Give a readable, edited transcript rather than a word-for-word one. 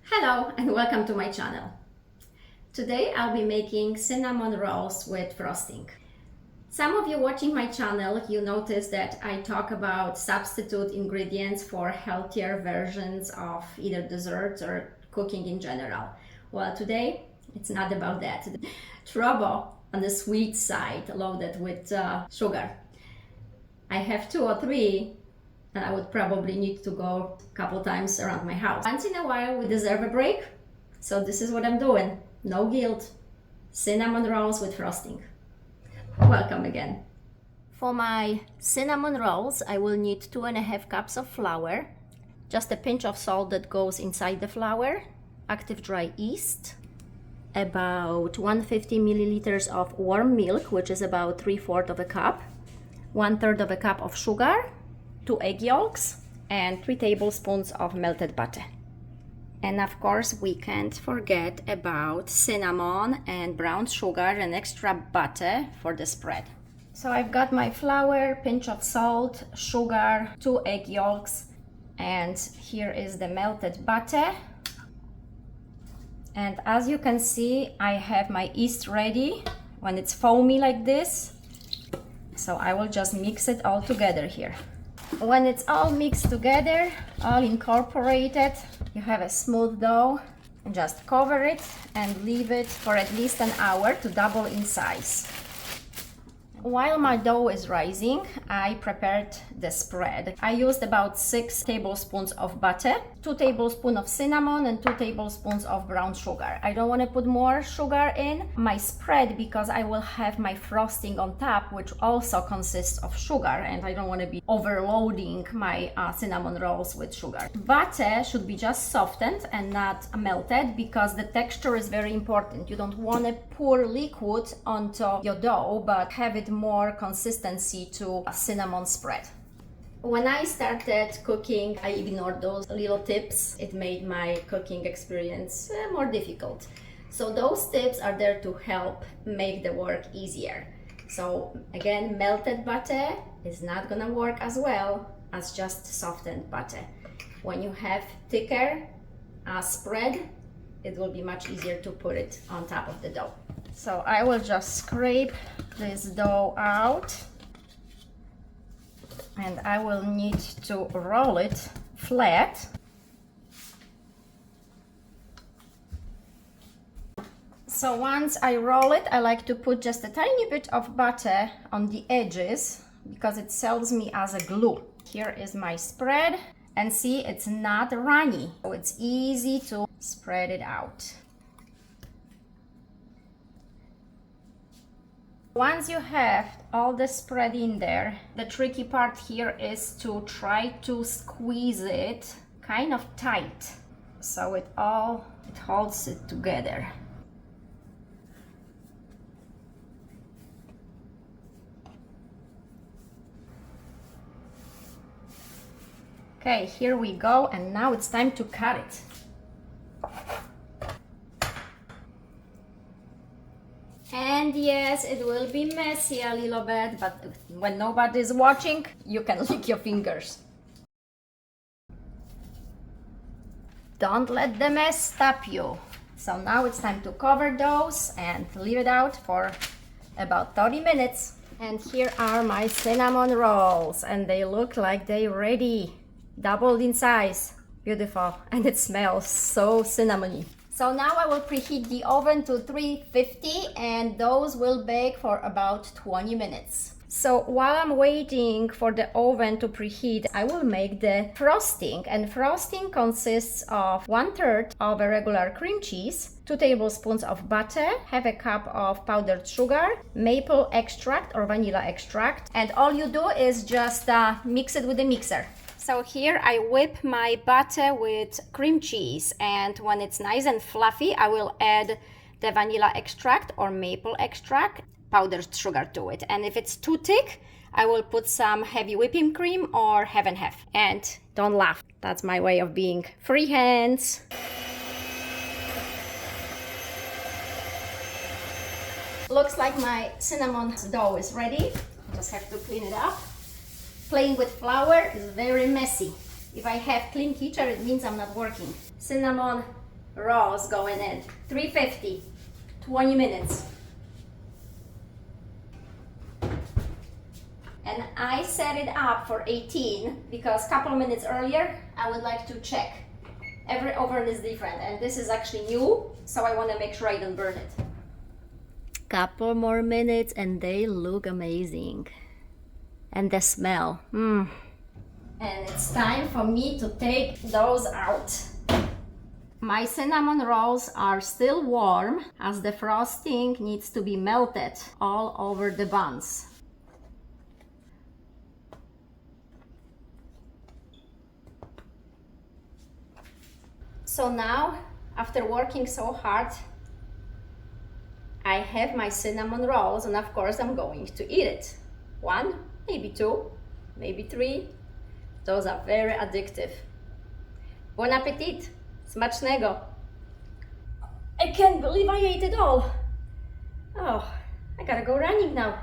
Hello and welcome to my channel. Today I'll be making cinnamon rolls with frosting. Some of you watching my channel, you notice that I talk about substitute ingredients for healthier versions of either desserts or cooking in general. Well, today it's not about that. Trouble on the sweet side, loaded with sugar. I have 2 or 3 and I would probably need to go a couple times around my house. Once in a while we deserve a break, so this is what I'm doing. No guilt. Cinnamon rolls with frosting. Welcome again. For my cinnamon rolls, I will need 2.5 cups of flour, just a pinch of salt that goes inside the flour, active dry yeast, about 150 milliliters of warm milk, which is about 3/4 of a cup, 1/3 of a cup of sugar, 2 egg yolks, and 3 tablespoons of melted butter. And of course we can't forget about cinnamon and brown sugar and extra butter for the spread. So I've got my flour, pinch of salt, sugar, 2 egg yolks, and here is the melted butter. And as you can see, I have my yeast ready when it's foamy like this. So I will just mix it all together here. When it's all mixed together, all incorporated, you have a smooth dough, and just cover it and leave it for at least an hour to double in size. While my dough is rising, I prepared the spread. I used about 6 tablespoons of butter, 2 tablespoons of cinnamon, and 2 tablespoons of brown sugar. I don't want to put more sugar in my spread because I will have my frosting on top, which also consists of sugar, and I don't want to be overloading my cinnamon rolls with sugar. Butter should be just softened and not melted because the texture is very important. You don't want to pour liquid onto your dough, but have it more consistency to a cinnamon spread. When I started cooking, I ignored those little tips. It made my cooking experience more difficult. So those tips are there to help make the work easier. So again, melted butter is not gonna work as well as just softened butter. When you have thicker spread, it will be much easier to put it on top of the dough. So I will just scrape this dough out, and I will need to roll it flat. So once I roll it, I like to put just a tiny bit of butter on the edges because it serves me as a glue. Here is my spread, and see, it's not runny, so it's easy to spread it out. Once you have all the spread in there, the tricky part here is to try to squeeze it kind of tight so it holds it together. Okay, here we go, and now it's time to cut it. And yes, it will be messy a little bit, but when nobody's watching, you can lick your fingers. Don't let the mess stop you. So now it's time to cover those and leave it out for about 30 minutes. And here are my cinnamon rolls, and they look like they're ready, doubled in size. Beautiful, and it smells so cinnamony. So now I will preheat the oven to 350, and those will bake for about 20 minutes. So while I'm waiting for the oven to preheat, I will make the frosting. And frosting consists of 1/3 of a regular cream cheese, 2 tablespoons of butter, half a cup of powdered sugar, maple extract or vanilla extract, and all you do is just mix it with a mixer. So here I whip my butter with cream cheese, and when it's nice and fluffy, I will add the vanilla extract or maple extract, powdered sugar to it. And if it's too thick, I will put some heavy whipping cream or half and half. And don't laugh, that's my way of being free hands. Looks like my cinnamon dough is ready. Just have to clean it up. Playing with flour is very messy. If I have clean kitchen, it means I'm not working. Cinnamon rolls going in. 350, 20 minutes. And I set it up for 18 because a couple minutes earlier I would like to check. Every oven is different and this is actually new, so I want to make sure I don't burn it. Couple more minutes and they look amazing. And the smell. And it's time for me to take those out. My cinnamon rolls are still warm as the frosting needs to be melted all over the buns. So now, after working so hard, I have my cinnamon rolls and of course I'm going to eat it. 1, maybe 2, maybe 3. Those are very addictive. Bon appetit! Smacznego! I can't believe I ate it all. Oh, I gotta go running now.